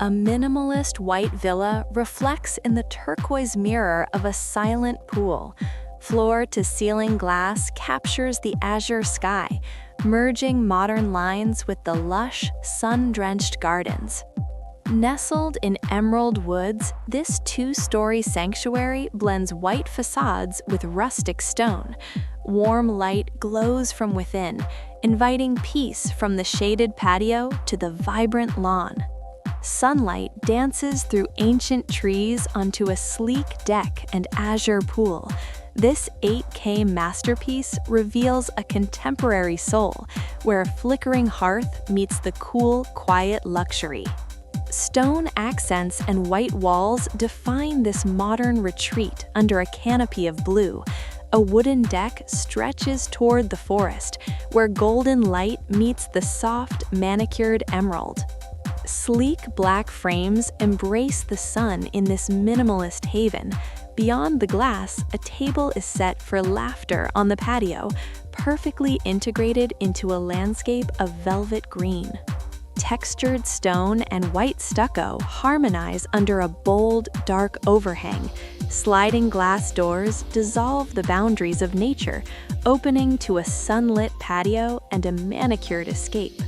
A minimalist white villa reflects in the turquoise mirror of a silent pool. Floor-to-ceiling glass captures the azure sky, merging modern lines with the lush, sun-drenched gardens. Nestled in emerald woods, this two-story sanctuary blends white facades with rustic stone. Warm light glows from within, inviting peace from the shaded patio to the vibrant lawn. Sunlight dances through ancient trees onto a sleek deck and azure pool. This 8K masterpiece reveals a contemporary soul, where a flickering hearth meets the cool, quiet luxury. Stone accents and white walls define this modern retreat under a canopy of blue. A wooden deck stretches toward the forest, where golden light meets the soft, manicured emerald. Sleek black frames embrace the sun in this minimalist haven. Beyond the glass, a table is set for laughter on the patio, perfectly integrated into a landscape of velvet green. Textured stone and white stucco harmonize under a bold, dark overhang. Sliding glass doors dissolve the boundaries of nature, opening to a sunlit patio and a manicured escape.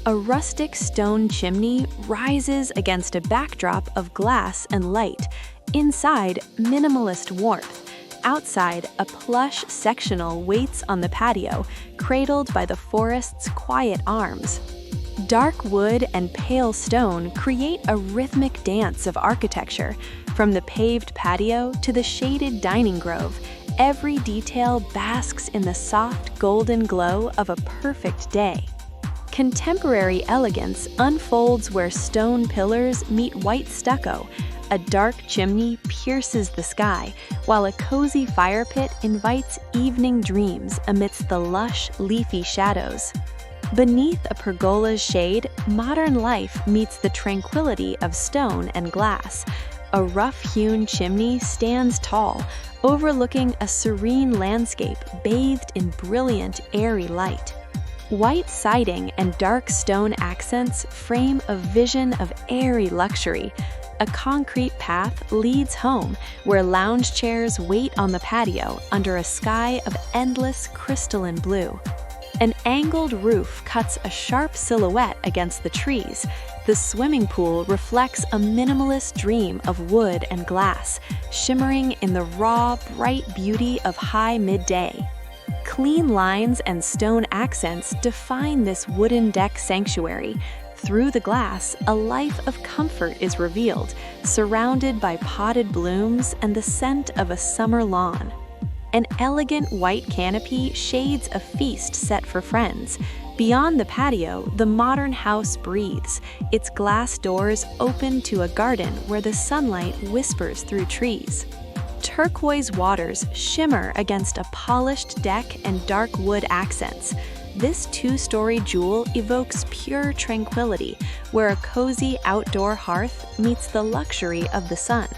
A rustic stone chimney rises against a backdrop of glass and light. Inside, minimalist warmth. Outside, a plush sectional waits on the patio, cradled by the forest's quiet arms. Dark wood and pale stone create a rhythmic dance of architecture. From the paved patio to the shaded dining grove, every detail basks in the soft golden glow of a perfect day. Contemporary elegance unfolds where stone pillars meet white stucco. A dark chimney pierces the sky, while a cozy fire pit invites evening dreams amidst the lush, leafy shadows. Beneath a pergola's shade, modern life meets the tranquility of stone and glass. A rough-hewn chimney stands tall, overlooking a serene landscape bathed in brilliant, airy light. White siding and dark stone accents frame a vision of airy luxury. A concrete path leads home, where lounge chairs wait on the patio under a sky of endless crystalline blue. An angled roof cuts a sharp silhouette against the trees. The swimming pool reflects a minimalist dream of wood and glass, shimmering in the raw, bright beauty of high midday. Clean lines and stone accents define this wooden deck sanctuary. Through the glass, a life of comfort is revealed, surrounded by potted blooms and the scent of a summer lawn. An elegant white canopy shades a feast set for friends. Beyond the patio, the modern house breathes, its glass doors open to a garden where the sunlight whispers through trees. Turquoise waters shimmer against a polished deck and dark wood accents. This two-story jewel evokes pure tranquility, where a cozy outdoor hearth meets the luxury of the sun.